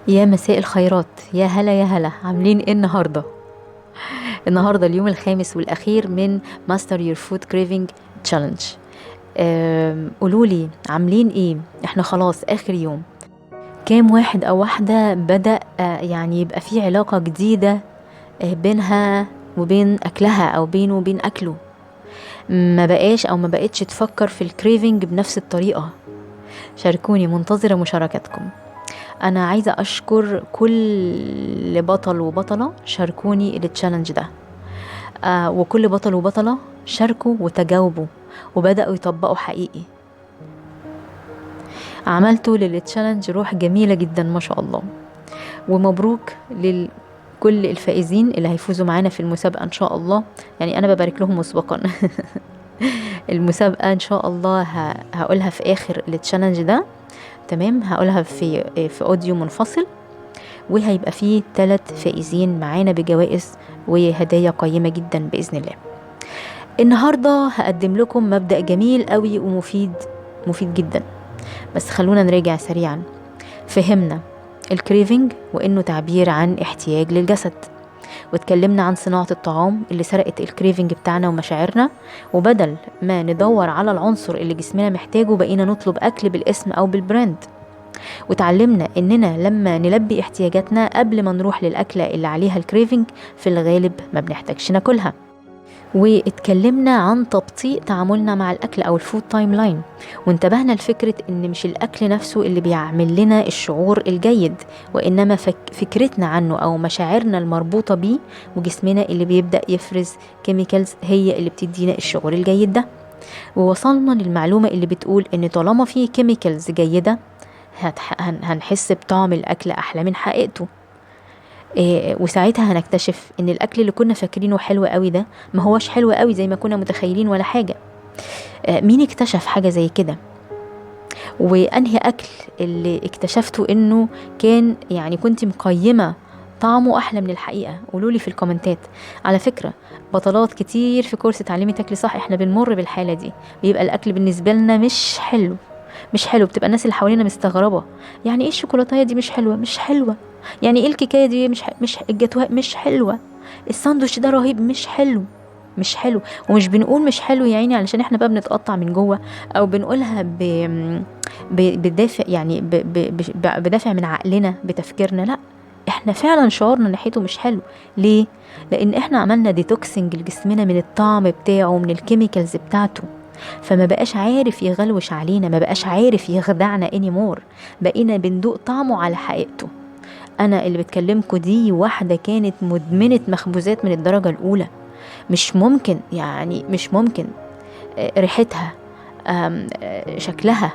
يا مساء الخيرات، يا هلا يا هلا، عاملين ايه النهارده؟ النهارده اليوم الخامس والاخير من ماستر يور فود كريفنج تشالنج. قولولي عاملين ايه؟ احنا خلاص اخر يوم. كام واحد او واحده بدأ يعني يبقى في علاقه جديده بينها وبين اكلها او بينه وبين اكله؟ ما بقاش او ما بقتش تفكر في الكريفنج بنفس الطريقه. شاركوني، منتظره مشاركتكم. انا عايزه اشكر كل بطل وبطله شاركوني التشالنج ده. وكل بطل وبطله شاركوا وتجاوبوا وبداوا يطبقوا حقيقي. عملتوا للتشالنج روح جميله جدا ما شاء الله. ومبروك لكل الفائزين اللي هيفوزوا معانا في المسابقه ان شاء الله. يعني انا ببارك لهم مسبقا. المسابقه ان شاء الله هقولها في اخر التشالنج ده. تمام، هقولها في اوديو منفصل. وهيبقى فيه 3 فائزين معانا بجوائز وهدايا قيمة جدا بإذن الله. النهاردة هقدم لكم مبدأ جميل قوي ومفيد، مفيد جدا. بس خلونا نراجع سريعا. فهمنا الكريفنج وإنه تعبير عن احتياج للجسد، واتكلمنا عن صناعة الطعام اللي سرقت الكريفنج بتاعنا ومشاعرنا، وبدل ما ندور على العنصر اللي جسمنا محتاجه بقينا نطلب أكل بالاسم أو بالبراند. وتعلمنا اننا لما نلبي احتياجاتنا قبل ما نروح للاكله اللي عليها الكريفنج في الغالب ما بنحتاجش ناكلها. واتكلمنا عن تبطيء تعاملنا مع الاكل او الفود تايم لاين، وانتبهنا لفكره ان مش الاكل نفسه اللي بيعمل لنا الشعور الجيد، وانما فكرتنا عنه او مشاعرنا المربوطه بيه، وجسمنا اللي بيبدا يفرز كيميكالز هي اللي بتدينا الشعور الجيد ده. ووصلنا للمعلومه اللي بتقول ان طالما في كيميكالز جيده هنحس بطعم الأكل أحلى من حقيقته. وساعتها هنكتشف ان الأكل اللي كنا فاكرينه حلو قوي ده ما هوش حلو قوي زي ما كنا متخيلين ولا حاجة. مين اكتشف حاجة زي كده؟ وأنهي أكل اللي اكتشفته انه كان يعني كنت مقيمة طعمه أحلى من الحقيقة؟ قولولي في الكومنتات. على فكرة بطلات كتير في كورس تعليمي تاكلي صح احنا بنمر بالحالة دي، بيبقى الأكل بالنسبة لنا مش حلو، مش حلو. بتبقى الناس اللي حوالينا مستغربة، يعني ايه الشوكولاتايه دي مش حلوه؟ مش حلوه. يعني ايه الكيكايه دي مش الجاتوه مش حلوه. الساندوتش ده رهيب مش حلو. مش حلو. ومش بنقول مش حلو يا عيني علشان احنا بقى بنتقطع من جوه، او بنقولها بدافع، يعني بدافع من عقلنا بتفكيرنا. لا، احنا فعلا شعورنا ناحيته مش حلو. ليه؟ لان احنا عملنا ديتوكسنج لجسمنا من الطعم بتاعه، من الكيميكالز بتاعته. فما بقاش عارف يغلوش علينا، ما بقاش عارف يخدعنا anymore. بقينا بندوق طعمه على حقيقته. انا اللي بتكلمكوا دي واحدة كانت مدمنة مخبوزات من الدرجة الاولى. مش ممكن، يعني مش ممكن. ريحتها، شكلها،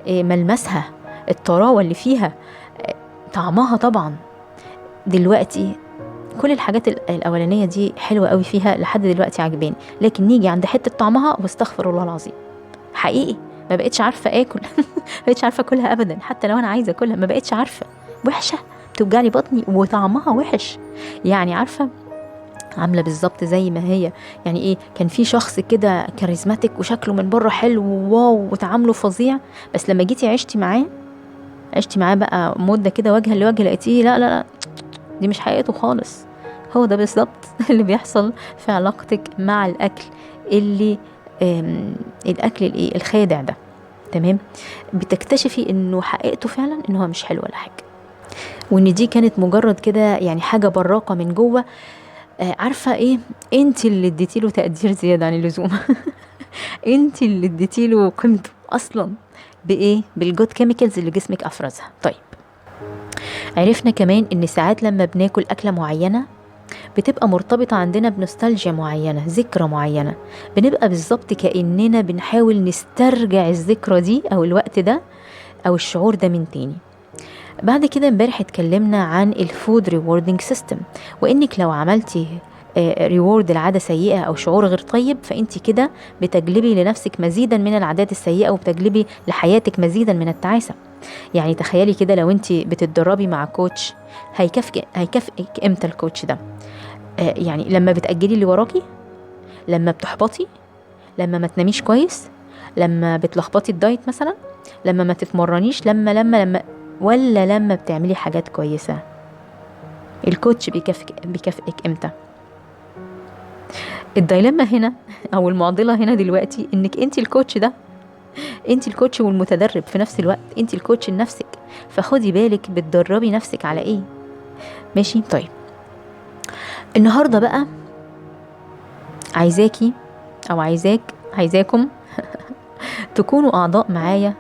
ملمسها، الطراوة اللي فيها، طعمها طبعا. دلوقتي كل الحاجات الاولانية دي حلوة قوي فيها لحد دلوقتي عجباني، لكن نيجي عند حتة طعمها واستغفر الله العظيم، حقيقي ما بقتش عارفة اكل. ما بقتش عارفة اكلها ابدا، حتى لو انا عايزة اكلها ما بقتش عارفة. وحشة، بتوجعلي بطني وطعمها وحش. يعني عارفة، عاملة بالظبط زي ما هي. يعني ايه، كان في شخص كده كاريزماتيك وشكله من بره حلو واو وتعامله فظيع، بس لما جيتي عشتي معاه بقى مدة كده وجها لوجه، لقيتيه لا لا لا، دي مش حقيقته خالص. هو ده بالظبط اللي بيحصل في علاقتك مع الاكل، اللي الاكل الايه الخادع ده. تمام، بتكتشفي انه حقيقته فعلا انه هو مش حلو ولا حاجه، وان دي كانت مجرد كده يعني حاجه براقه من جوه. عارفه ايه؟ انت اللي اديتيله تقدير زياده عن اللزوم. انت اللي اديتيله قيمته اصلا. بايه؟ بالجود كيميكالز اللي جسمك افرزها. طيب، عرفنا كمان ان ساعات لما بناكل اكله معينه بتبقى مرتبطة عندنا بنوستالجيا معينة، ذكرى معينة. بنبقى بالظبط كأننا بنحاول نسترجع الذكرى دي أو الوقت ده أو الشعور ده من تاني. بعد كده امبارح اتكلمنا عن الفود ريوردنج سيستم، وإنك لو عملتي ريورد العادة سيئة أو شعور غير طيب، فأنت كده بتجلبي لنفسك مزيدا من العادات السيئة وبتجلبي لحياتك مزيدا من التعاسة. يعني تخيلي كده لو انت بتتدربي مع كوتش، هيكافئك امتى الكوتش ده؟ يعني لما بتأجلي اللي وراكي، لما بتحبطي، لما ما تناميش كويس، لما بتلخبطي الدايت مثلا، لما ما تتمرنيش، لما ولا لما بتعملي حاجات كويسة؟ الكوتش بيكافئك امتى؟ الدايلما هنا او المعضلة هنا دلوقتي انك انت الكوتش ده، انت الكوتش والمتدرب في نفس الوقت، انت الكوتش لنفسك، فخدي بالك بتدربي نفسك على ايه. ماشي؟ طيب النهاردة بقى عايزاكي او عايزاكم تكونوا اعضاء معايا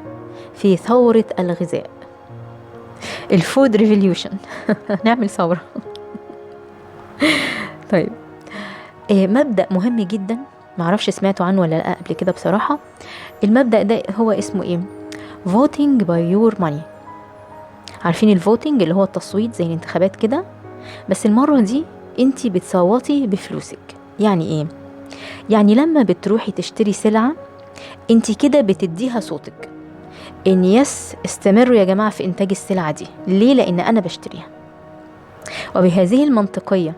في ثورة الغذاء، الفود ريفوليوشن. نعمل ثورة. طيب مبدأ مهم جدا، معرفش سمعتوا عنه ولا لا قبل كده بصراحة. المبدأ ده هو اسمه ايه؟ voting by your money. عارفين الفوتنج اللي هو التصويت زي الانتخابات كده، بس المرة دي انتي بتصوتي بفلوسك. يعني ايه؟ يعني لما بتروحي تشتري سلعة انتي كده بتديها صوتك ان يس استمروا يا جماعة في انتاج السلعة دي. ليه؟ لان انا بشتريها. وبهذه المنطقية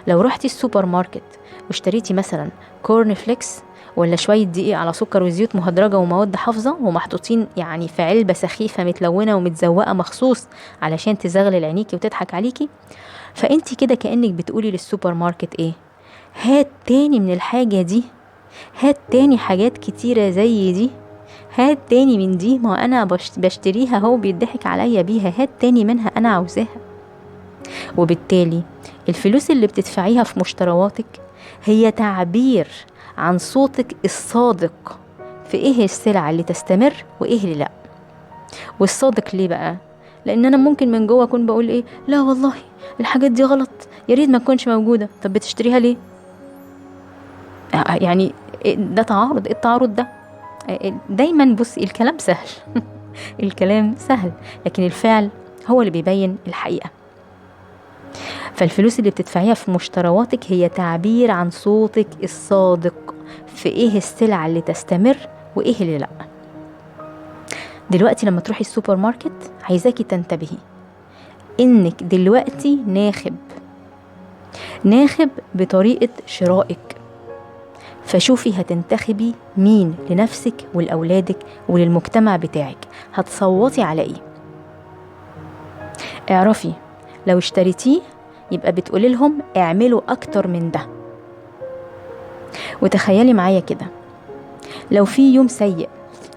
لو رحتي السوبر ماركت واشتريتي مثلا كورن فليكس ولا شوية دقيق على سكر وزيوت مهدرجة ومواد حافظة ومحطوطين يعني في علبة سخيفة متلونة ومتزوقة مخصوص علشان تزغلل عينيكي وتضحك عليكي، فانتي كده كأنك بتقولي للسوبر ماركت ايه؟ هات تاني من الحاجة دي، هات تاني حاجات كتيرة زي دي، هات تاني من دي، ما انا بشتريها هو بيضحك عليا بيها، هات تاني منها انا عاوزاها. وبالتالي الفلوس اللي بتدفعيها في مشترواتك هي تعبير عن صوتك الصادق في ايه السلعة اللي تستمر وايه اللي لا. والصادق ليه بقى؟ لان انا ممكن من جوه اكون بقول ايه، لا والله الحاجات دي غلط، يا ريت ما تكونش موجودة. طب بتشتريها ليه؟ يعني ده تعارض. ايه التعارض ده؟ دايما بصي الكلام سهل. الكلام سهل لكن الفعل هو اللي بيبين الحقيقة. فالفلوس اللي بتدفعيها في مشترواتك هي تعبير عن صوتك الصادق في ايه السلعة اللي تستمر وايه اللي لا. دلوقتي لما تروحي السوبر ماركت عايزاكي تنتبهي انك دلوقتي ناخب بطريقة شرائك. فشوفي هتنتخبي مين لنفسك ولأولادك وللمجتمع بتاعك، هتصوتي على ايه. اعرفي لو اشتريتيه يبقى بتقولي لهم اعملوا اكتر من ده. وتخيلي معايا كده، لو في يوم سيء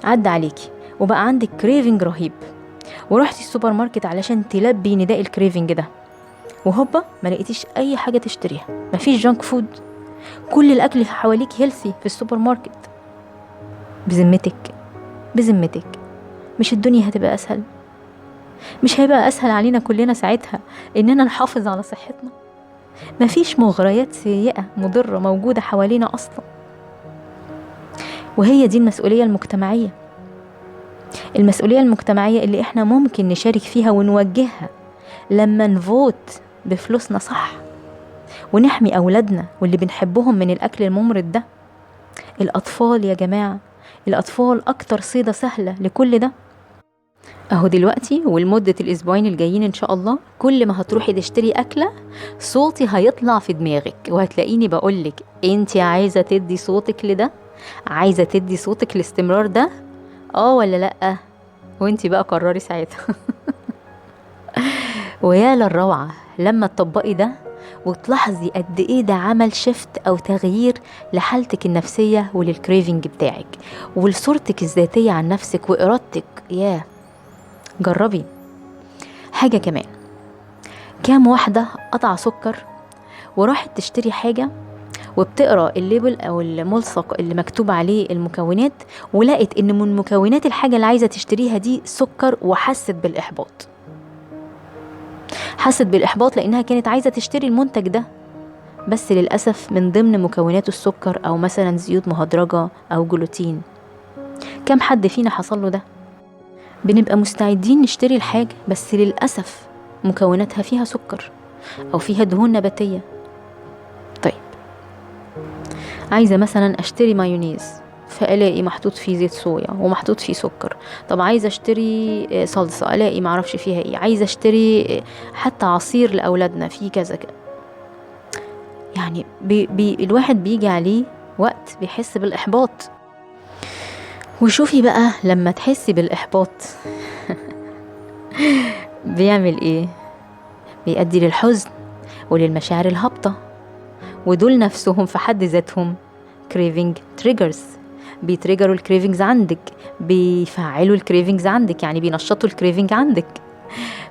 عدى عليكي وبقى عندك كريفنج رهيب ورحتي السوبر ماركت علشان تلبي نداء الكريفنج ده، وهوبا ما لقيتيش اي حاجة تشتريها، مفيش جانك فود، كل الاكل حواليك هيلثي في السوبر ماركت، بذمتك مش الدنيا هتبقى اسهل؟ مش هيبقى اسهل علينا كلنا ساعتها اننا نحافظ على صحتنا؟ مفيش مغريات سيئة مضرة موجودة حوالينا اصلا. وهي دي المسؤولية المجتمعية اللي احنا ممكن نشارك فيها ونوجهها لما نفوت بفلوسنا صح ونحمي اولادنا واللي بنحبهم من الاكل الممرض ده. الاطفال يا جماعة، الاطفال اكتر صيدة سهلة لكل ده. اهو دلوقتي ولمدة الاسبوعين الجايين ان شاء الله كل ما هتروحي تشتري اكلة صوتي هيطلع في دماغك وهتلاقيني بقولك انتي عايزة تدي صوتك لده، عايزة تدي صوتك لاستمرار ده ولا لأ، وانتي بقى قرري ساعتها. ويا للروعة لما تطبقي ده وتلاحظي قد ايه ده عمل شفت او تغيير لحالتك النفسية وللكريفنج بتاعك ولصورتك الذاتية عن نفسك وإرادتك. جربي حاجة كمان. كام واحدة قطع سكر وراحت تشتري حاجة وبتقرأ الليبل او الملصق اللي مكتوب عليه المكونات ولقت ان من مكونات الحاجة اللي عايزة تشتريها دي سكر، وحست بالإحباط لأنها كانت عايزة تشتري المنتج ده، بس للأسف من ضمن مكوناته السكر أو مثلا زيوت مهدرجة أو جلوتين. كم حد فينا حصل له ده؟ بنبقى مستعدين نشتري الحاجة بس للأسف مكوناتها فيها سكر أو فيها دهون نباتية. طيب عايزة مثلا أشتري مايونيز فألاقي محطوط فيه زيت صويا ومحطوط فيه سكر. طب عايزة اشتري صلصة ألاقي معرفش فيها ايه. عايزة اشتري حتى عصير لأولادنا فيه كذا كذا. يعني الواحد بيجي عليه وقت بيحس بالإحباط. وشوفي بقى لما تحسي بالإحباط بيعمل ايه؟ بيؤدي للحزن وللمشاعر الهابطة، ودول نفسهم في حد ذاتهم craving triggers. بيتريجروا الكريفنجز عندك، بيفعلوا الكريفنجز عندك، يعني بينشطوا الكريفنج عندك.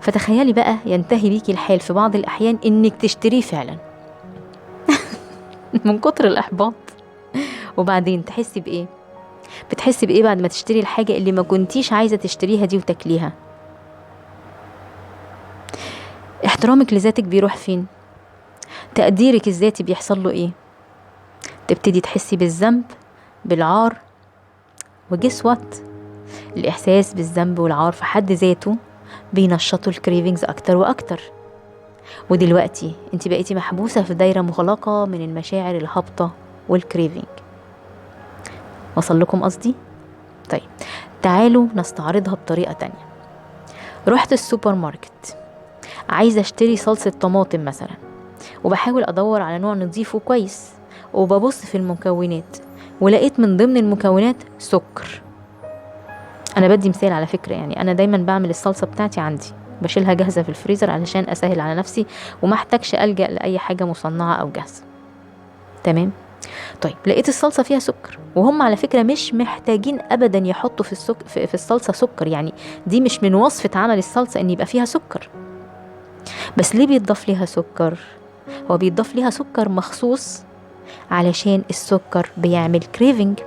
فتخيلي بقى ينتهي بيكي الحال في بعض الأحيان إنك تشتريه فعلا من كتر الإحباط. وبعدين تحسي بإيه؟ بتحسي بإيه بعد ما تشتري الحاجة اللي ما كنتيش عايزة تشتريها دي وتاكليها؟ احترامك لذاتك بيروح فين؟ تقديرك الذاتي بيحصل له إيه؟ تبتدي تحسي بالذنب، بالعار. وجس وات، الإحساس بالذنب والعار في حد ذاته بينشطوا الكريفنجز أكتر وأكتر. ودلوقتي انت بقيتي محبوسة في دايرة مغلقة من المشاعر الهابطة والكريفنج. وصل لكم قصدي؟ طيب تعالوا نستعرضها بطريقة تانية. رحت السوبر ماركت، عايزة اشتري صلصة طماطم مثلا، وبحاول ادور على نوع نضيف وكويس، وببص في المكونات ولقيت من ضمن المكونات سكر. انا بدي مثال على فكرة، يعني انا دايما بعمل الصلصة بتاعتي عندي، بشيلها جاهزة في الفريزر علشان اسهل على نفسي وما احتاجش الجأ لاي حاجة مصنعة او جاهزة. تمام. طيب لقيت الصلصة فيها سكر، وهم على فكرة مش محتاجين ابدا يحطوا في الصلصة سكر، يعني دي مش من وصفة عمل الصلصة ان يبقى فيها سكر. بس ليه بيتضاف ليها سكر؟ هو بيتضاف ليها سكر مخصوص علشان السكر بيعمل كريفنج،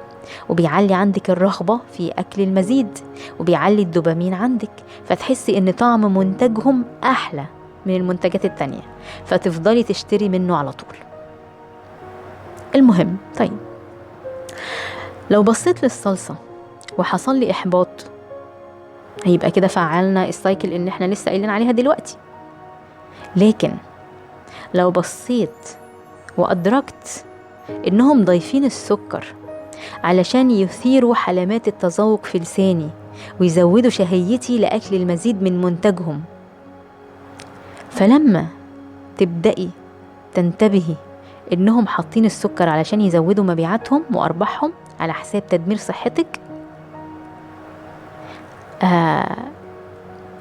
وبيعلي عندك الرغبة في أكل المزيد، وبيعلي الدوبامين عندك، فتحسي إن طعم منتجهم أحلى من المنتجات التانية، فتفضلي تشتري منه على طول. المهم، طيب لو بصيت للصلصة وحصل لي إحباط، هيبقى كده فعلنا السايكل اللي احنا لسه قايلين عليها دلوقتي. لكن لو بصيت وأدركت إنهم ضايفين السكر علشان يثيروا حلمات التذوق في لساني ويزودوا شهيتي لأكل المزيد من منتجهم، فلما تبدأي تنتبهي إنهم حاطين السكر علشان يزودوا مبيعاتهم وأرباحهم على حساب تدمير صحتك،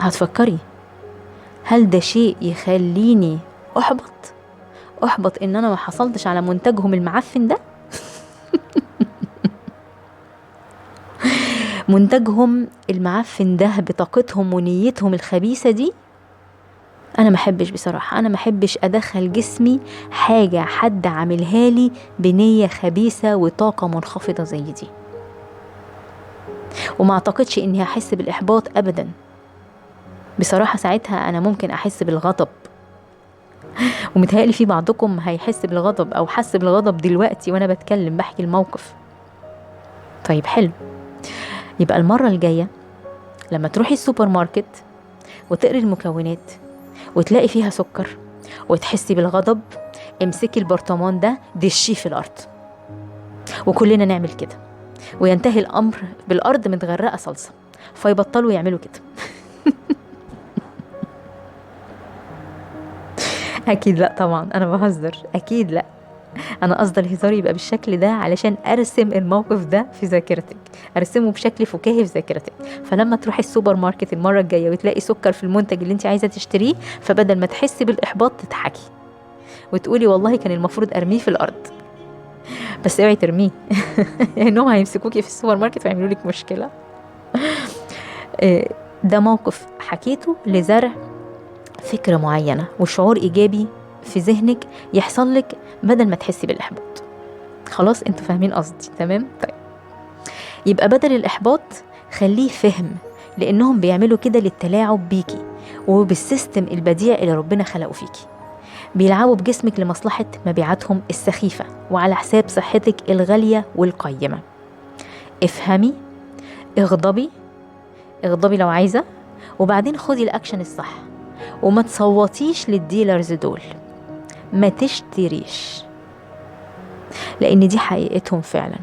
هتفكري هل ده شيء يخليني أحبط إن أنا ما حصلتش على منتجهم المعفن ده؟ منتجهم المعفن ده بطاقتهم ونيتهم الخبيثة دي. أنا ما أحبش بصراحة، أنا ما أحبش أدخل جسمي حاجة حد عاملها لي بنية خبيثة وطاقة منخفضة زي دي، وما أعتقدش إني هحس بالإحباط أبدا. بصراحة ساعتها أنا ممكن أحس بالغضب، ومتهيألي في بعضكم هيحس بالغضب أو حس بالغضب دلوقتي وأنا بتكلم بحكي الموقف. طيب حلو، يبقى المرة الجاية لما تروحي السوبر ماركت وتقري المكونات وتلاقي فيها سكر وتحسي بالغضب، امسكي البرطمان ده دشيه في الأرض، وكلنا نعمل كده، وينتهي الأمر بالأرض متغرقة صلصة، فيبطلوا يعملوا كده. أكيد لأ طبعا، أنا بهزر، أكيد لأ. أنا قصد الهزار يبقى بالشكل ده علشان أرسم الموقف ده في ذاكرتك، أرسمه بشكل فكاهي في ذاكرتك، فلما تروحي السوبر ماركت المرة الجاية وتلاقي سكر في المنتج اللي انت عايزة تشتريه، فبدل ما تحسي بالإحباط تضحكي وتقولي والله كان المفروض أرميه في الأرض. بس اوعي ترميه لأنهم هيمسكوكي في السوبر ماركت ويعملوا لك مشكلة. ده موقف حكيته لزرع فكرة معينة وشعور إيجابي في ذهنك يحصل لك بدل ما تحسي بالإحباط. خلاص انتوا فاهمين قصدي؟ تمام. طيب يبقى بدل الإحباط خليه فهم، لأنهم بيعملوا كده للتلاعب بيكي وبالسيستم البديع اللي ربنا خلقه فيكي. بيلعبوا بجسمك لمصلحة مبيعاتهم السخيفة وعلى حساب صحتك الغالية والقيمة. افهمي، اغضبي لو عايزة، وبعدين خدي الأكشن الصح، وما تصوتيش للديلرز دول، ما تشتريش، لأن دي حقيقتهم فعلا،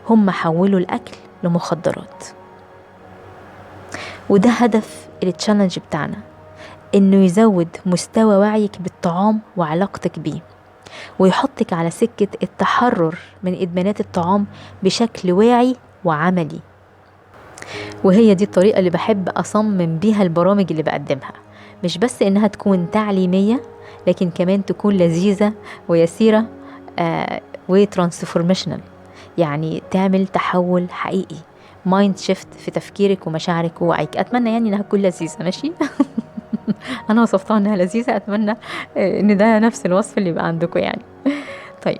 هم حولوا الأكل لمخدرات. وده هدف التشالنج بتاعنا، إنه يزود مستوى وعيك بالطعام وعلاقتك بيه، ويحطك على سكة التحرر من إدمانات الطعام بشكل واعي وعملي. وهي دي الطريقة اللي بحب أصمم بيها البرامج اللي بقدمها، مش بس إنها تكون تعليمية، لكن كمان تكون لذيذة ويسيرة وترانسفورميشنال، يعني تعمل تحول حقيقي، مايند شيفت في تفكيرك ومشاعرك ووعيك. أتمنى يعني إنها تكون لذيذة. ماشي. أنا وصفتها إنها لذيذة، أتمنى إن ده نفس الوصف اللي يبقى عندكم يعني. طيب،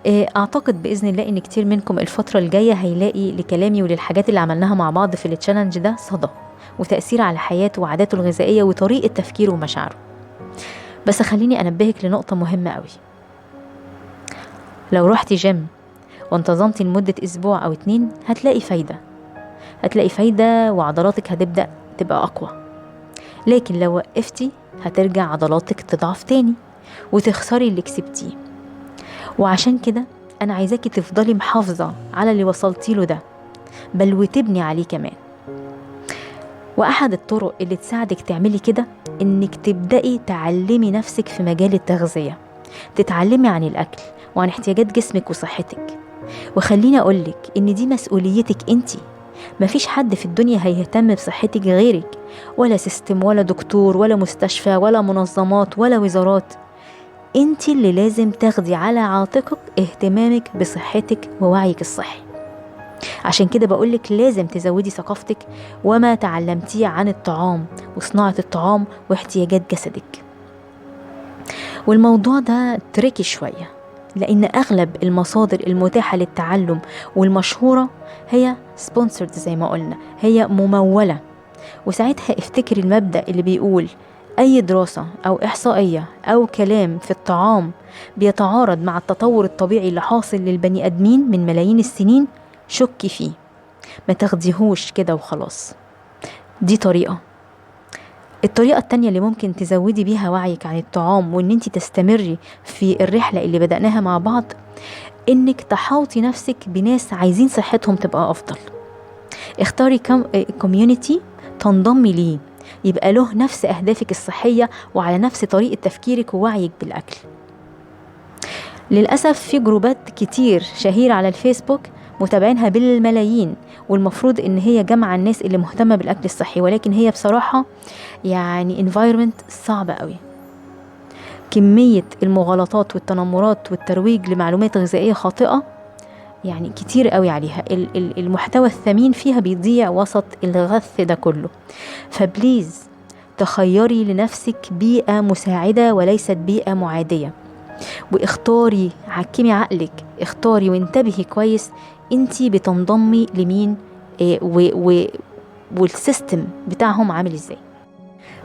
اعتقد باذن الله ان كتير منكم الفتره الجايه هيلاقي لكلامي وللحاجات اللي عملناها مع بعض في التشالنج ده صدى وتاثير على حياته وعاداته الغذائيه وطريقه تفكيره ومشاعره. بس خليني انبهك لنقطه مهمه قوي. لو رحتي جيم وانتظمتي لمده اسبوع او 2 هتلاقي فايده وعضلاتك هتبدا تبقى اقوى. لكن لو وقفتي هترجع عضلاتك تضعف تاني وتخسري اللي كسبتيه. وعشان كده أنا عايزاكي تفضلي محافظة على اللي وصلتي له ده، بل وتبني عليه كمان. وأحد الطرق اللي تساعدك تعملي كده إنك تبدأي تعلمي نفسك في مجال التغذية، تتعلمي عن الأكل وعن احتياجات جسمك وصحتك. وخليني أقولك إن دي مسؤوليتك انتي، مفيش حد في الدنيا هيهتم بصحتك غيرك، ولا سيستم ولا دكتور ولا مستشفى ولا منظمات ولا وزارات. انتي اللي لازم تاخدي على عاتقك اهتمامك بصحتك ووعيك الصحي. عشان كده بقولك لازم تزودي ثقافتك وما تعلمتيه عن الطعام وصناعة الطعام واحتياجات جسدك. والموضوع ده تريكي شوية، لأن أغلب المصادر المتاحة للتعلم والمشهورة هي سبونسرد زي ما قلنا، هي ممولة. وساعتها افتكري المبدأ اللي بيقول أي دراسة أو إحصائية أو كلام في الطعام بيتعارض مع التطور الطبيعي اللي حاصل للبني آدمين من ملايين السنين شكي فيه، ما تاخديهوش كده وخلاص. دي الطريقة التانية اللي ممكن تزودي بيها وعيك عن الطعام وإن انتي تستمري في الرحلة اللي بدأناها مع بعض، إنك تحاوطي نفسك بناس عايزين صحتهم تبقى أفضل. اختاري كوميونيتي تنضمي ليه، يبقى له نفس أهدافك الصحية وعلى نفس طريقة تفكيرك ووعيك بالأكل. للأسف في جروبات كتير شهيرة على الفيسبوك متابعينها بالملايين، والمفروض إن هي جمع الناس اللي مهتمة بالأكل الصحي، ولكن هي بصراحة يعني environment صعبة قوي. كمية المغالطات والتنمرات والترويج لمعلومات غذائية خاطئة يعني كتير قوي عليها. المحتوى الثمين فيها بيضيع وسط الغث ده كله. فبليز تخيري لنفسك بيئة مساعدة وليست بيئة معادية، واختاري، حكمي عقلك، اختاري وانتبهي كويس انتي بتنضمي لمين والسيستم بتاعهم عامل ازاي.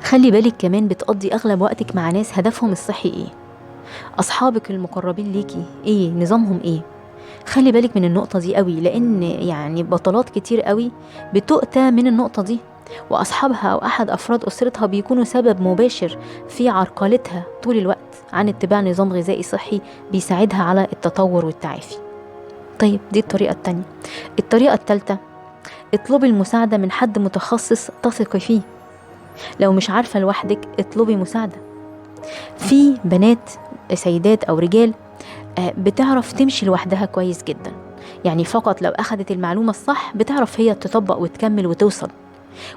خلي بالك كمان بتقضي اغلب وقتك مع ناس هدفهم الصحي ايه، اصحابك المقربين ليكي ايه، نظامهم ايه. خلي بالك من النقطة دي قوي، لان يعني بطلات كتير قوي بتؤتى من النقطة دي، واصحابها او احد افراد اسرتها بيكونوا سبب مباشر في عرقلتها طول الوقت عن اتباع نظام غذائي صحي بيساعدها على التطور والتعافي. طيب دي الطريقة التانية. الطريقة التالتة، اطلبي المساعدة من حد متخصص تثقي فيه. لو مش عارفة لوحدك اطلبي مساعدة. في بنات سيدات او رجال بتعرف تمشي لوحدها كويس جدا، يعني فقط لو اخدت المعلومة الصح بتعرف هي تطبق وتكمل وتوصل.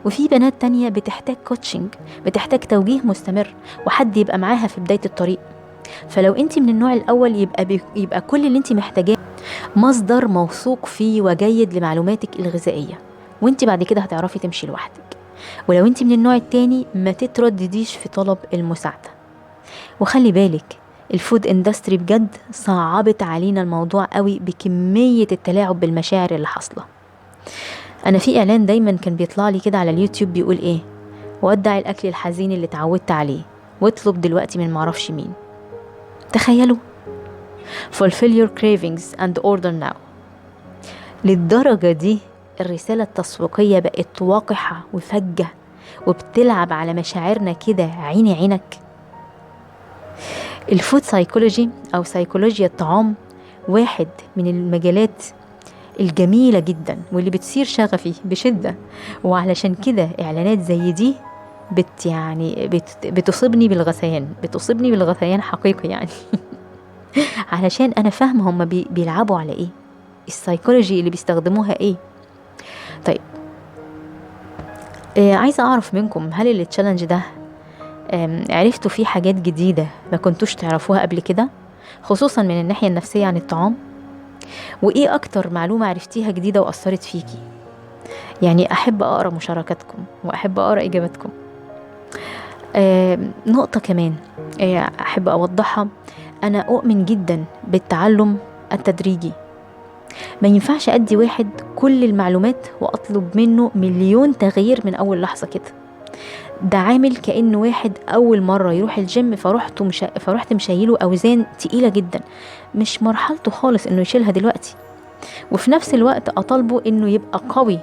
وفي بنات تانية بتحتاج كوتشنج، بتحتاج توجيه مستمر وحد يبقى معاها في بداية الطريق. فلو انت من النوع الاول يبقى كل اللي انت محتاجاه مصدر موثوق فيه وجيد لمعلوماتك الغذائية، وانت بعد كده هتعرفي تمشي لوحدك. ولو انت من النوع التاني ما تتردديش في طلب المساعدة. وخلي بالك الفود اندستري بجد صعبت علينا الموضوع قوي بكمية التلاعب بالمشاعر اللي حاصله. انا في اعلان دايما كان بيطلع لي كده على اليوتيوب بيقول ايه، ودع الاكل الحزين اللي اتعودت عليه واطلب دلوقتي من معرفش مين. تخيلوا، fulfill your cravings and order now. للدرجة دي الرسالة التسويقية بقت وقحة وفجة وبتلعب على مشاعرنا كده عيني عينك. الفود سايكولوجي او سيكولوجيا الطعام واحد من المجالات الجميلة جدا واللي بتثير شغفي بشدة، وعلشان كده اعلانات زي دي بتصيبني بالغثيان حقيقي يعني. علشان انا فاهمة هم بيلعبوا على ايه، السايكولوجي اللي بيستخدموها ايه. طيب، عايزة اعرف منكم، هل التشالنج ده عرفتوا فيه حاجات جديدة ما كنتوش تعرفوها قبل كده، خصوصا من الناحية النفسية عن الطعام؟ وايه اكتر معلومة عرفتيها جديدة واثرت فيكي؟ يعني احب اقرا مشاركاتكم واحب اقرا اجاباتكم. نقطة كمان احب اوضحها، انا اؤمن جدا بالتعلم التدريجي. ما ينفعش ادي واحد كل المعلومات واطلب منه مليون تغيير من اول لحظة كده. ده عامل كأنه واحد اول مرة يروح الجيم فرحت مشايله اوزان تقيلة جدا، مش مرحلته خالص انه يشيلها دلوقتي. وفي نفس الوقت اطالبه انه يبقى قوي،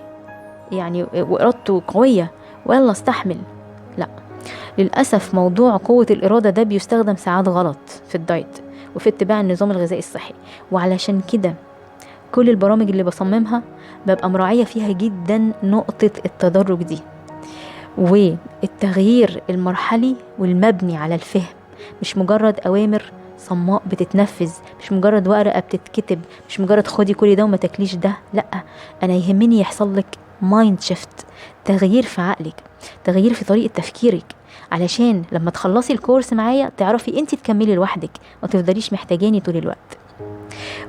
يعني وارادته قوية ويلا استحمل. لا، للأسف موضوع قوة الإرادة ده بيستخدم ساعات غلط في الدايت وفي اتباع النظام الغذائي الصحي. وعلشان كده كل البرامج اللي بصممها ببقى مراعية فيها جدا نقطة التدرج دي، والتغيير المرحلي والمبني على الفهم، مش مجرد أوامر صماء بتتنفذ، مش مجرد ورقة بتتكتب، مش مجرد خدي كل ده وما تاكليش ده. لا، أنا يهمني يحصل لك مايند شيفت، تغيير في عقلك، تغيير في طريقة تفكيرك، علشان لما تخلصي الكورس معايا تعرفي انت تكملي لوحدك، ما تفضليش محتاجاني طول الوقت.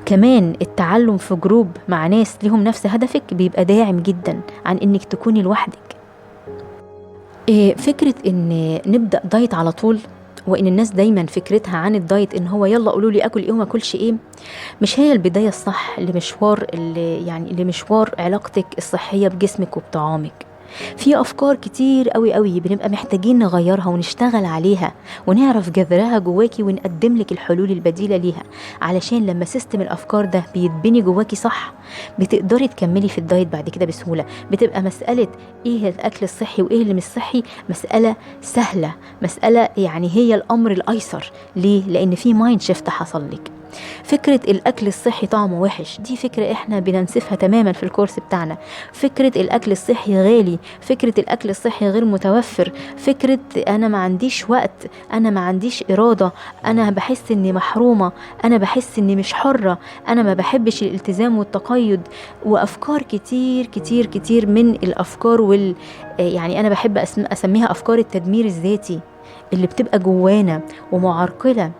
كمان التعلم في جروب مع ناس ليهم نفس هدفك بيبقى داعم جدا عن انك تكوني لوحدك. فكرة ان نبدأ دايت على طول، وان الناس دايما فكرتها عن الدايت ان هو يلا قولوا لي اكل ايه وما اكلش ايه، مش هي البداية الصح لمشوار علاقتك الصحية بجسمك وبطعامك. في افكار كتير قوي قوي بنبقى محتاجين نغيرها ونشتغل عليها ونعرف جذرها جواكي ونقدم لك الحلول البديلة ليها، علشان لما سيستم الافكار ده بيتبني جواكي صح بتقدري تكملي في الدايت بعد كده بسهولة. بتبقى مسألة ايه الاكل الصحي وايه اللي مش صحي مسألة سهلة، مسألة يعني هي الامر الايسر. ليه؟ لان في مايند شيفت حصل لك. فكرة الأكل الصحي طعمه وحش دي فكرة إحنا بننسفها تماما في الكورس بتاعنا. فكرة الأكل الصحي غالي، فكرة الأكل الصحي غير متوفر، فكرة أنا ما عنديش وقت، أنا ما عنديش إرادة، أنا بحس إني محرومة، أنا بحس إني مش حرة، أنا ما بحبش الالتزام والتقيد، وأفكار كتير كتير كتير من الأفكار يعني أنا بحب أسميها أفكار التدمير الذاتي اللي بتبقى جوانا ومعرقلة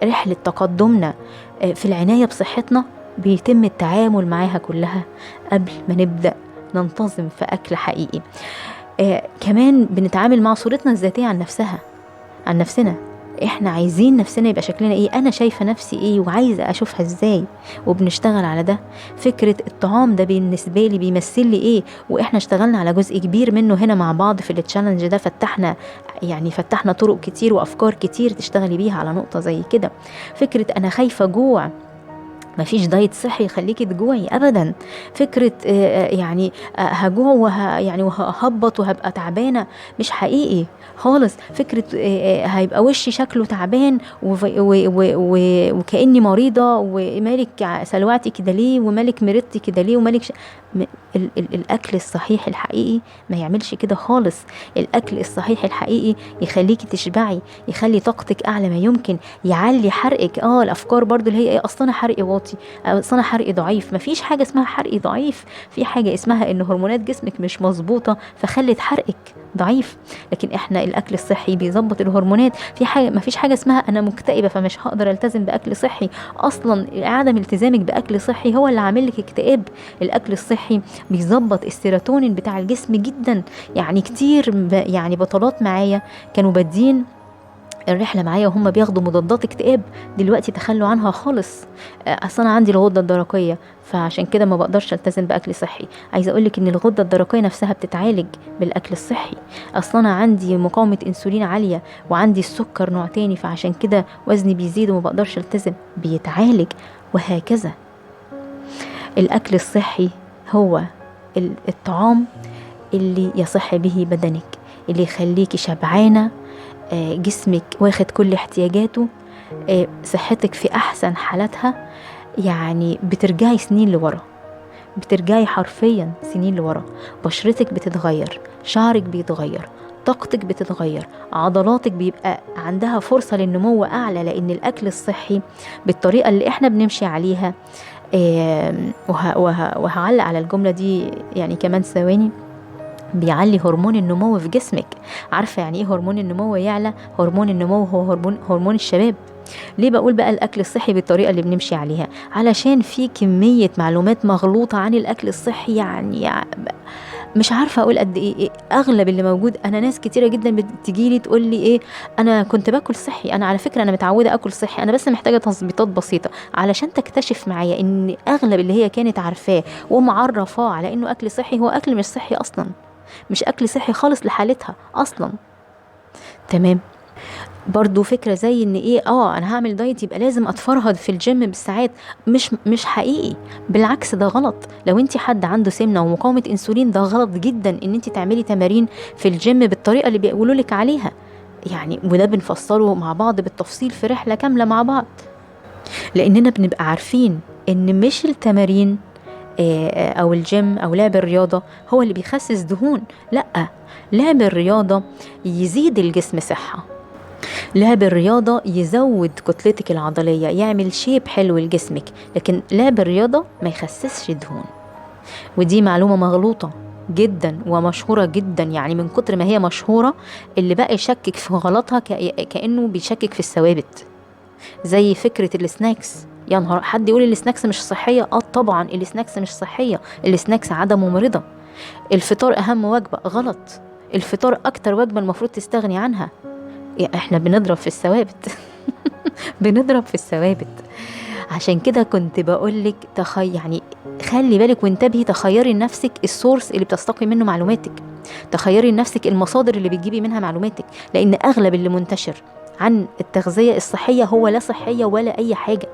رحلة تقدمنا في العناية بصحتنا. بيتم التعامل معاها كلها قبل ما نبدأ ننتظم في أكل حقيقي. كمان بنتعامل مع صورتنا الذاتية عن نفسنا. احنا عايزين نفسنا يبقى شكلنا ايه، انا شايفة نفسي ايه وعايزة اشوفها ازاي، وبنشتغل على ده. فكرة الطعام ده بالنسبة لي بيمثل لي ايه، واحنا اشتغلنا على جزء كبير منه هنا مع بعض في التشالنج ده. فتحنا طرق كتير وافكار كتير تشتغلي بيها على نقطة زي كده. فكرة انا خايفة جوع، مفيش دايت صحي يخليكي تجوعي ابدا. فكره هجوع وههبط وهبقى تعبانه، مش حقيقي خالص. فكره هيبقى وشي شكله تعبان وكاني مريضه، ومالك سلوعتي كده ليه، ومالك مرضتي كده ليه، ومالك الاكل الصحيح الحقيقي ما يعملش كده خالص. الاكل الصحيح الحقيقي يخليكي تشبعي، يخلي طاقتك اعلى ما يمكن، يعلي حرقك. الافكار برضو اللي هي ايه، اصلا حرقي واطي، اصلا حرقي ضعيف. مفيش حاجه اسمها حرقي ضعيف، في حاجه اسمها ان هرمونات جسمك مش مظبوطه فخلت حرقك ضعيف. لكن احنا الاكل الصحي بيظبط الهرمونات. مفيش حاجه اسمها انا مكتئبه فمش هقدر التزم باكل صحي. اصلا عدم التزامك باكل صحي هو اللي عامل لك اكتئاب. الاكل الصحي بيظبط السيروتونين بتاع الجسم جدا. يعني كتير بطلات معايا كانوا بادين الرحلة معايا وهم بياخدوا مضادات اكتئاب، دلوقتي تخلوا عنها خالص. اصلا عندي الغدة الدرقية فعشان كده ما بقدرش التزم باكل صحي. عايزه اقولك ان الغدة الدرقية نفسها بتتعالج بالاكل الصحي. اصلا عندي مقاومة انسولين عالية وعندي السكر نوع تاني فعشان كده وزني بيزيد وما بقدرش التزم، بيتعالج. وهكذا الاكل الصحي هو الطعام اللي يصح به بدنك، اللي يخليكي شبعانة، جسمك واخد كل احتياجاته، صحتك في احسن حالاتها. يعني بترجعي سنين لورا، بترجعي حرفيا سنين لورا. بشرتك بتتغير، شعرك بيتغير، طاقتك بتتغير، عضلاتك بيبقى عندها فرصة للنمو اعلى، لان الاكل الصحي بالطريقة اللي احنا بنمشي عليها وهعلق على الجملة دي يعني كمان ثواني. بيعلي هرمون النمو في جسمك. عارفة يعني ايه هرمون النمو يعلى؟ هرمون النمو هو هرمون الشباب. ليه بقول بقى الاكل الصحي بالطريقة اللي بنمشي عليها؟ علشان في كمية معلومات مغلوطة عن الاكل الصحي، يعني مش عارفه اقول قد ايه اغلب اللي موجود. انا ناس كتيره جدا بتجيلي تقول لي ايه، انا كنت باكل صحي، انا على فكره انا متعوده اكل صحي، انا بس محتاجه تظبيطات بسيطه، علشان تكتشف معايا ان اغلب اللي هي كانت عارفاه ومعرفاه على انه اكل صحي هو اكل مش صحي اصلا، مش اكل صحي خالص لحالتها اصلا. تمام. برضو فكرة زي ان ايه، انا هعمل دايت يبقى لازم اتفرهد في الجيم بالساعات. مش حقيقي، بالعكس ده غلط. لو انت حد عنده سمنة ومقاومة انسولين، ده غلط جدا ان انت تعملي تمارين في الجيم بالطريقة اللي بيقولوا لك عليها يعني. وده بنفصله مع بعض بالتفصيل في رحلة كاملة مع بعض، لاننا بنبقى عارفين ان مش التمارين او الجيم او لعب الرياضة هو اللي بيخسس دهون. لا، لعب الرياضة يزيد الجسم صحة، لعب الرياضة يزود كتلتك العضلية، يعمل شيب حلو لجسمك، لكن لعب الرياضة ما يخسسش دهون. ودي معلومة مغلوطة جدا ومشهورة جدا، يعني من كتر ما هي مشهورة اللي بقى يشكك في غلطها كأنه بيشكك في الثوابت. زي فكرة السناكس، يا نهار حد يقول السناكس مش صحية. طبعا السناكس مش صحية، السناكس عادة ممرضة. الفطار أهم وجبة، غلط. الفطار أكتر وجبة المفروض تستغني عنها. احنا بنضرب في الثوابت بنضرب في الثوابت. عشان كده كنت بقولك يعني خلي بالك وانتبهي، تخيري لنفسك السورس اللي بتستقي منه معلوماتك، تخيري لنفسك المصادر اللي بتجيبي منها معلوماتك، لان اغلب اللي منتشر عن التغذية الصحية هو لا صحية ولا اي حاجة.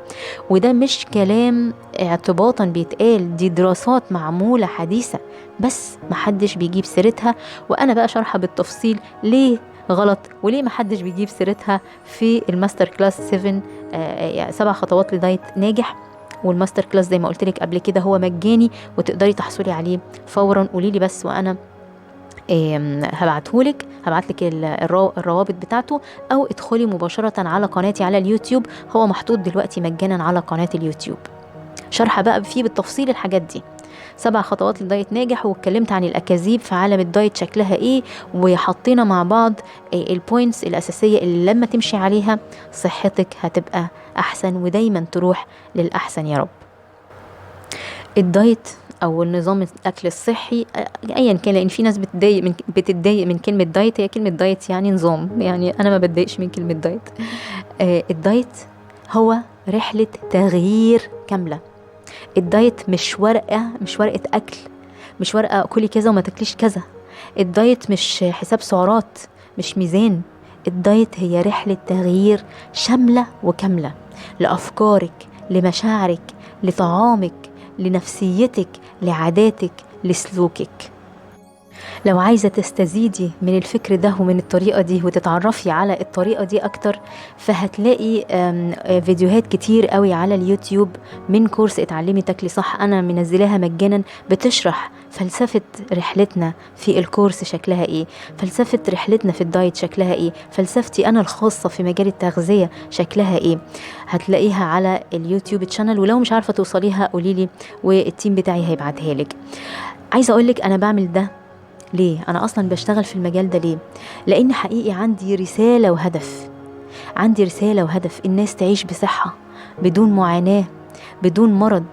وده مش كلام اعتباطا بيتقال، دي دراسات معمولة حديثة بس محدش بيجيب سيرتها. وانا بقى شرحة بالتفصيل ليه غلط وليه محدش بيجيب سيرتها في الماستر كلاس 7 7 خطوات لدايت ناجح. والماستر كلاس زي ما قلت لك قبل كده هو مجاني وتقدري تحصلي عليه فورا. قولي لي بس وانا هبعتلك الروابط بتاعته، او ادخلي مباشرة على قناتي على اليوتيوب، هو محطوط دلوقتي مجانا على قناة اليوتيوب، شرح بقى فيه بالتفصيل الحاجات دي. 7 خطوات للدايت ناجح، واتكلمت عن الأكاذيب في عالم الدايت شكلها ايه، وحطينا مع بعض البوينتس الأساسية اللي لما تمشي عليها صحتك هتبقى أحسن ودايما تروح للأحسن يا رب. الدايت أو النظام الأكل الصحي أيا كان، لأن في ناس بتتضايق من كلمة دايت. هي كلمة دايت يعني نظام، يعني أنا ما بتضايقش من كلمة دايت. الدايت هو رحلة تغيير كاملة. الدايت مش ورقة أكل، مش ورقة كلي كذا وما تاكليش كذا. الدايت مش حساب سعرات، مش ميزان. الدايت هي رحلة تغيير شاملة وكاملة لأفكارك، لمشاعرك، لطعامك، لنفسيتك، لعاداتك، لسلوكك. لو عايزة تستزيدي من الفكر ده ومن الطريقة دي وتتعرفي على الطريقة دي أكتر، فهتلاقي فيديوهات كتير قوي على اليوتيوب من كورس اتعلمي تاكلي صح، أنا منزلاها مجانا، بتشرح فلسفة رحلتنا في الكورس شكلها ايه، فلسفة رحلتنا في الدايت شكلها ايه، فلسفتي أنا الخاصة في مجال التغذية شكلها ايه. هتلاقيها على اليوتيوب تشانل، ولو مش عارفة توصليها قوليلي والتيم بتاعي هيبعتها لك. عايزة أقولك أنا بعمل ده ليه؟ أنا أصلا بشتغل في المجال ده ليه؟ لأن حقيقي عندي رسالة وهدف، عندي رسالة وهدف الناس تعيش بصحة بدون معاناة بدون مرض.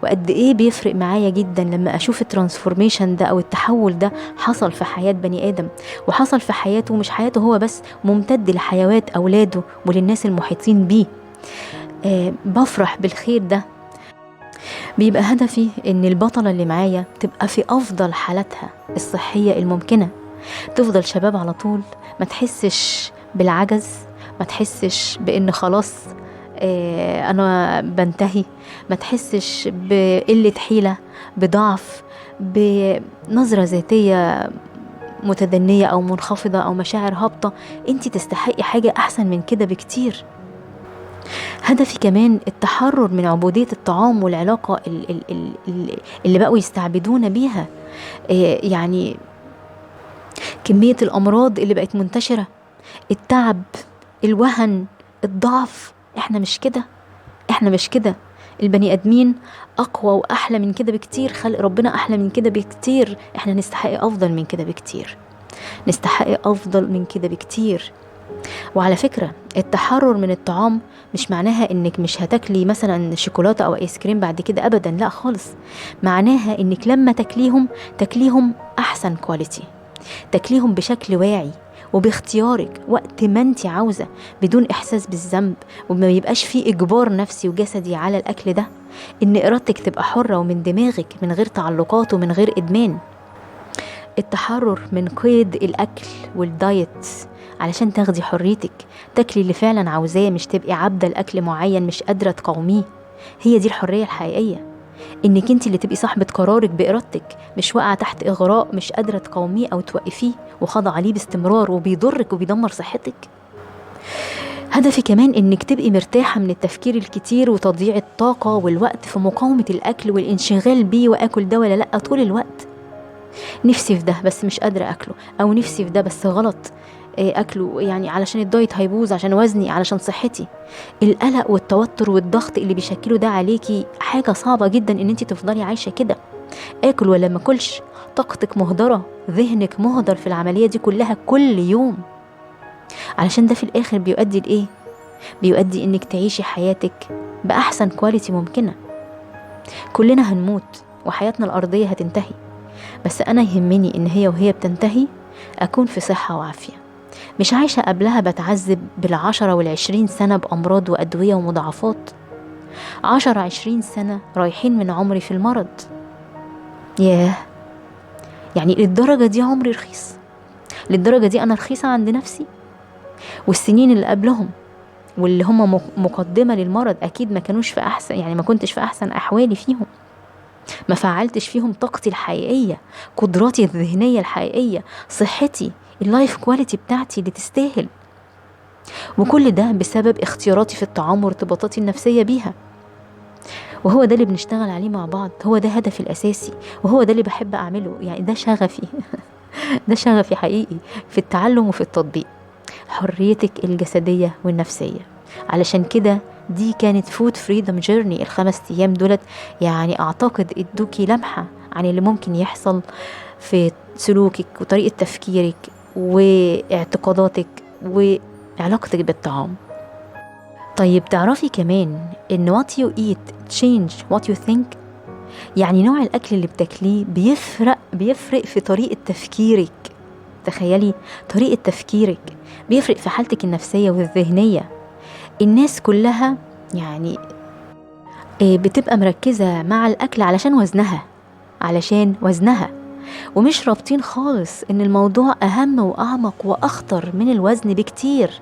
وقد إيه بيفرق معايا جدا لما أشوف الترانسفورميشن ده أو التحول ده حصل في حياة بني آدم، وحصل في حياته، مش حياته هو بس، ممتد لحيوات أولاده وللناس المحيطين بيه. بفرح بالخير ده. بيبقى هدفي ان البطلة اللي معايا تبقى في افضل حالاتها الصحية الممكنة، تفضل شباب على طول، ما تحسش بالعجز، ما تحسش بان خلاص انا بنتهي، ما تحسش بقلة حيلة، بضعف، بنظرة ذاتية متدنية او منخفضة او مشاعر هابطة. انتي تستحقي حاجة احسن من كده بكتير. هدفي كمان التحرر من عبودية الطعام والعلاقة اللي بقوا يستعبدونا بيها. يعني كمية الأمراض اللي بقت منتشرة، التعب، الوهن، الضعف. احنا مش كده، احنا مش كده. البني ادمين اقوى واحلى من كده بكتير، خلق ربنا احلى من كده بكتير، احنا نستحق افضل من كده بكتير، نستحق افضل من كده بكتير. وعلى فكرة التحرر من الطعام مش معناها انك مش هتاكلي مثلا شوكولاتة او ايس كريم بعد كده ابدا، لا خالص. معناها انك لما تاكليهم احسن كواليتي، تاكليهم بشكل واعي وباختيارك وقت ما انت عاوزة، بدون احساس بالذنب، وما يبقاش فيه اجبار نفسي وجسدي على الاكل ده، ان ارادتك تبقى حرة ومن دماغك، من غير تعلقات ومن غير ادمان. التحرر من قيد الاكل والدايت علشان تاخدي حريتك، تاكلي اللي فعلا عاوزاه، مش تبقي عبدة لاكل معين مش قادرة تقاوميه. هي دي الحرية الحقيقية، انك انت اللي تبقي صاحبة قرارك بارادتك، مش واقعة تحت اغراء مش قادرة تقاوميه او توقفيه وخاضعة عليه باستمرار وبيضرك وبيدمر صحتك. هدفي كمان انك تبقي مرتاحة من التفكير الكتير وتضييع الطاقة والوقت في مقاومة الاكل والانشغال بيه، واكل ده ولا لا طول الوقت. نفسي في ده بس مش قادرة اكله، او نفسي في ده بس غلط اكله، يعني علشان الدايت هيبوظ، عشان وزني، علشان صحتي. القلق والتوتر والضغط اللي بيشكلوا ده عليكي حاجة صعبة جدا ان انت تفضلي عايشة كده، اكل ولا ما كلش، طاقتك مهدرة، ذهنك مهدر في العملية دي كلها كل يوم. علشان ده في الاخر بيؤدي لايه؟ بيؤدي انك تعيشي حياتك باحسن كواليتي ممكنة. كلنا هنموت وحياتنا الارضية هتنتهي، بس انا يهمني ان وهي بتنتهي اكون في صحة وعافية، مش عايشة قبلها بتعذب بال10 وال20 سنة بأمراض وأدوية ومضاعفات. 10-20 سنة رايحين من عمري في المرض. ياه، يعني للدرجة دي عمري رخيص؟ للدرجة دي أنا رخيصة عند نفسي؟ والسنين اللي قبلهم واللي هم مقدمة للمرض أكيد ما كانوش في أحسن، يعني ما كنتش في أحسن أحوالي فيهم، ما فعلتش فيهم طاقتي الحقيقية، قدراتي الذهنية الحقيقية، صحتي، اللايف كواليتي بتاعتي اللي تستاهل. وكل ده بسبب اختياراتي في الطعام وارتباطاتي النفسية بيها. وهو ده اللي بنشتغل عليه مع بعض، هو ده هدفي الأساسي، وهو ده اللي بحب أعمله، يعني ده شغفي ده شغفي حقيقي في التعلم وفي التطبيق، حريتك الجسدية والنفسية. علشان كده دي كانت فود فريدم جيرني، ال5 أيام دولت يعني أعتقد ادوكي لمحة عن اللي ممكن يحصل في سلوكك وطريقة تفكيرك واعتقاداتك وعلاقتك بالطعام. طيب تعرفي كمان ان what you eat change what you think؟ يعني نوع الأكل اللي بتاكليه بيفرق في طريقة تفكيرك. تخيلي، طريقة تفكيرك بيفرق في حالتك النفسية والذهنية. الناس كلها يعني بتبقى مركزة مع الأكل علشان وزنها، ومش رابطين خالص ان الموضوع اهم واعمق واخطر من الوزن بكتير.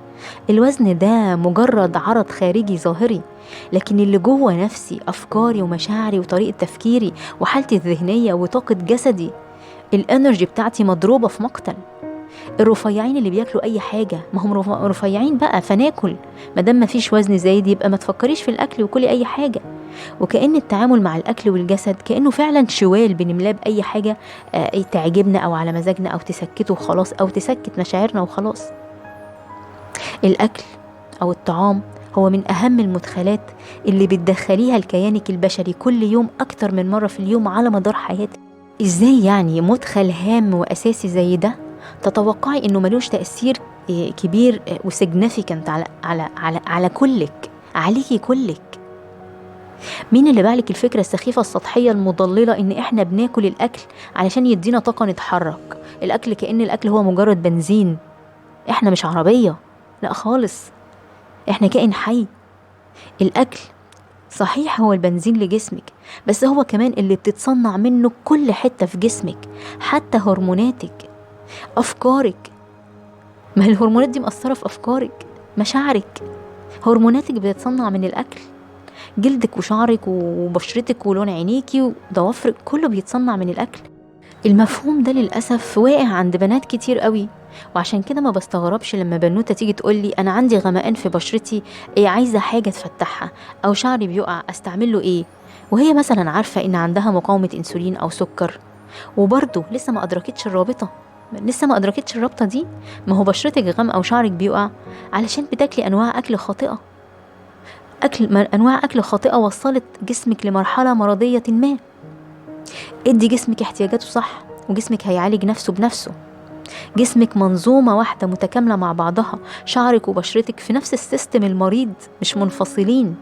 الوزن ده مجرد عرض خارجي ظاهري، لكن اللي جوه نفسي، افكاري ومشاعري وطريقة تفكيري وحالتي الذهنية وطاقة جسدي، الانرجي بتاعتي مضروبة في مقتل. الرفيعين اللي بياكلوا اي حاجة، ما هم رفيعين بقى فناكل، مادام ما فيش وزن زايد يبقى ما تفكريش في الاكل وكلي اي حاجة. وكأن التعامل مع الأكل والجسد كأنه فعلا شوال بنملاه بأي حاجة تعجبنا أو على مزاجنا، أو تسكته وخلاص، أو تسكت مشاعرنا وخلاص. الأكل أو الطعام هو من أهم المدخلات اللي بتدخليها لكيانك البشري كل يوم أكتر من مرة في اليوم على مدار حياتك. إزاي يعني مدخل هام وأساسي زي ده تتوقعي إنه ملوش تأثير كبير وسيجنيفيكانت على كلك، عليكي كلك؟ مين اللي باعلك الفكرة السخيفة السطحية المضللة ان احنا بناكل الاكل علشان يدينا طاقة نتحرك؟ الاكل كأن الاكل هو مجرد بنزين، احنا مش عربية، لا خالص، احنا كائن حي. الاكل صحيح هو البنزين لجسمك، بس هو كمان اللي بتتصنع منه كل حتة في جسمك، حتى هرموناتك، افكارك. ما الهرمونات دي مأثرة في افكارك، مشاعرك، هرموناتك بتتصنع من الاكل. جلدك وشعرك وبشرتك ولون عينيكي وضوافرك كله بيتصنع من الأكل. المفهوم ده للأسف واقع عند بنات كتير قوي، وعشان كده ما بستغربش لما بنوتة تيجي تقولي أنا عندي غمقان في بشرتي، عايزة حاجة تفتحها، أو شعري بيقع أستعمله إيه، وهي مثلا عارفة إن عندها مقاومة إنسولين أو سكر، وبرضه لسه ما أدركتش الرابطة دي. ما هو بشرتك غامقة أو شعرك بيقع علشان بتاكلي أنواع أكل خاطئة. انواع اكل خاطئة وصلت جسمك لمرحلة مرضية ما. ادي جسمك احتياجاته صح، وجسمك هيعالج نفسه بنفسه. جسمك منظومة واحدة متكاملة مع بعضها، شعرك وبشرتك في نفس السيستم المريض، مش منفصلين.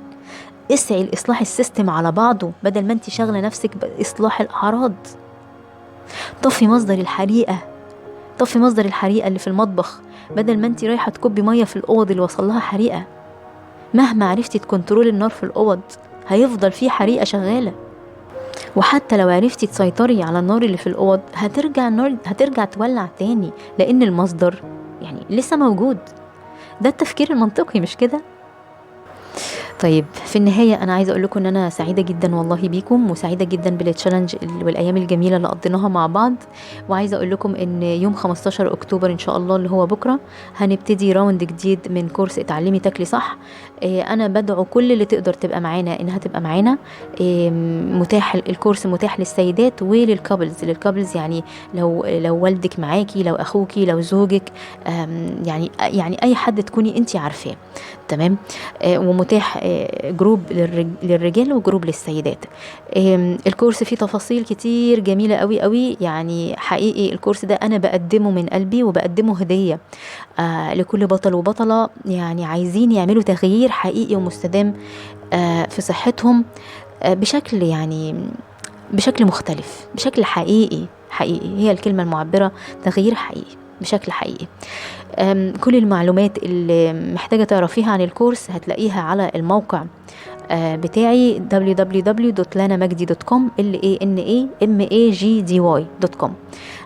اسعي لإصلاح السيستم على بعضه بدل ما انت شاغلة نفسك بإصلاح الأعراض. طفي مصدر الحريقة، طفي مصدر الحريقة اللي في المطبخ بدل ما انت رايحة تكبي مية في الأوض اللي وصلها حريقة. مهما عرفتي تكنترول النار في الأوض هيفضل فيه حريقة شغالة. وحتى لو عرفتي تسيطري على النار اللي في الأوض هترجع تولع تاني، لأن المصدر يعني لسه موجود. ده التفكير المنطقي، مش كده؟ طيب في النهاية أنا عايزة أقول لكم إن أنا سعيدة جدا والله بيكم، وسعيدة جدا بالتشالنج والأيام الجميلة اللي قضيناها مع بعض. وعايزة أقول لكم إن يوم 15 أكتوبر إن شاء الله اللي هو بكرة هنبتدي راوند جديد من كورس اتعلمي تاكلي صح. أنا بدعو كل اللي تقدر تبقى معانا إنها تبقى معانا. متاح الكورس متاح للسيدات للكابلز يعني لو والدك معاكي، لو أخوكي، لو زوجك، يعني أي حد تكوني أنتي عارفاه. تمام. ومتاح جروب للرجال وجروب للسيدات. الكورس فيه تفاصيل كتير جميلة قوي قوي، يعني حقيقي الكورس ده أنا بقدمه من قلبي وبقدمه هدية لكل بطل وبطلة يعني عايزين يعملوا تغيير حقيقي ومستدام في صحتهم بشكل مختلف، بشكل حقيقي. هي الكلمة المعبرة، تغيير حقيقي بشكل حقيقي. كل المعلومات اللي محتاجة تعرفيها عن الكورس هتلاقيها على الموقع بتاعي www.lanamagdi.com lanamagdy.com،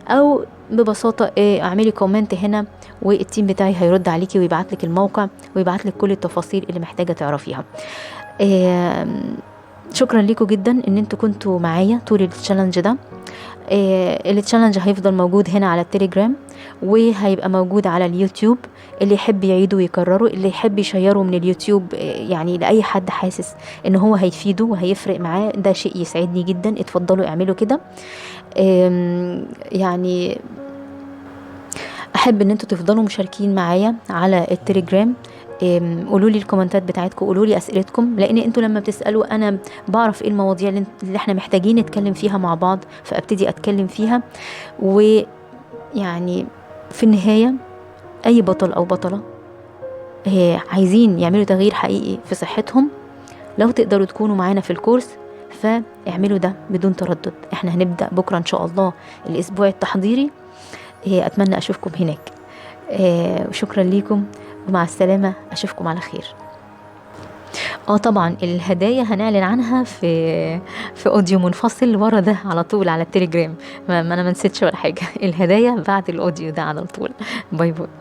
أو ببساطة اعملي كومنت هنا والتيم بتاعي هيرد عليكي ويبعتلك الموقع ويبعتلك كل التفاصيل اللي محتاجة تعرفيها. شكرا لكم جدا ان انتوا كنتوا معايا طول التشالنج ده. التشالنج هيفضل موجود هنا على التليجرام، وهيبقى موجود على اليوتيوب. اللي يحب يعيده ويكرره، اللي يحب يشيره من اليوتيوب يعني لأي حد حاسس ان هو هيفيده وهيفرق معاه، ده شيء يسعدني جدا. اتفضلوا اعملوا كده. يعني احب ان انتوا تفضلوا مشاركين معايا على التليجرام. قولوا لي الكومنتات بتاعتكم، قولوا لي اسئلتكم، لان انتوا لما بتسالوا انا بعرف ايه المواضيع اللي احنا محتاجين نتكلم فيها مع بعض، فابتدي اتكلم فيها. ويعني في النهايه اي بطل او بطله عايزين يعملوا تغيير حقيقي في صحتهم، لو تقدروا تكونوا معانا في الكورس فاعملوا ده بدون تردد. احنا هنبدا بكره ان شاء الله الاسبوع التحضيري. اتمنى اشوفكم هناك. وشكرا ليكم ومع السلامة، أشوفكم على خير. طبعا الهدايا هنعلن عنها في اوديو منفصل ورا ده على طول على التليجرام. ما انا ما نسيتش ولا حاجة. الهدايا بعد الاوديو ده على طول. باي باي.